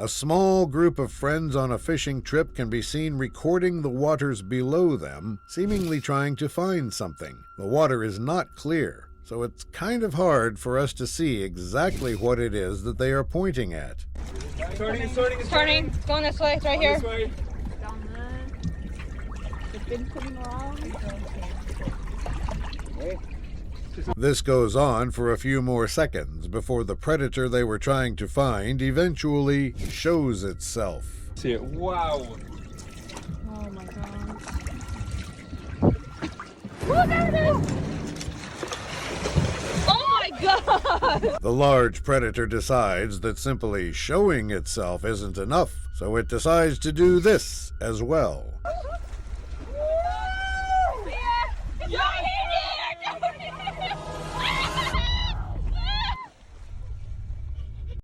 A small group of friends on a fishing trip can be seen recording the waters below them, seemingly trying to find something. The water is not clear, so it's kind of hard for us to see exactly what it is that they are pointing at. Turning. It's going this way. It's right here. Down there. It's been coming around. This goes on for a few more seconds before the predator they were trying to find eventually shows itself. See it. Wow. Oh my god. Oh, there it is! Oh my god! The large predator decides that simply showing itself isn't enough, so it decides to do this as well.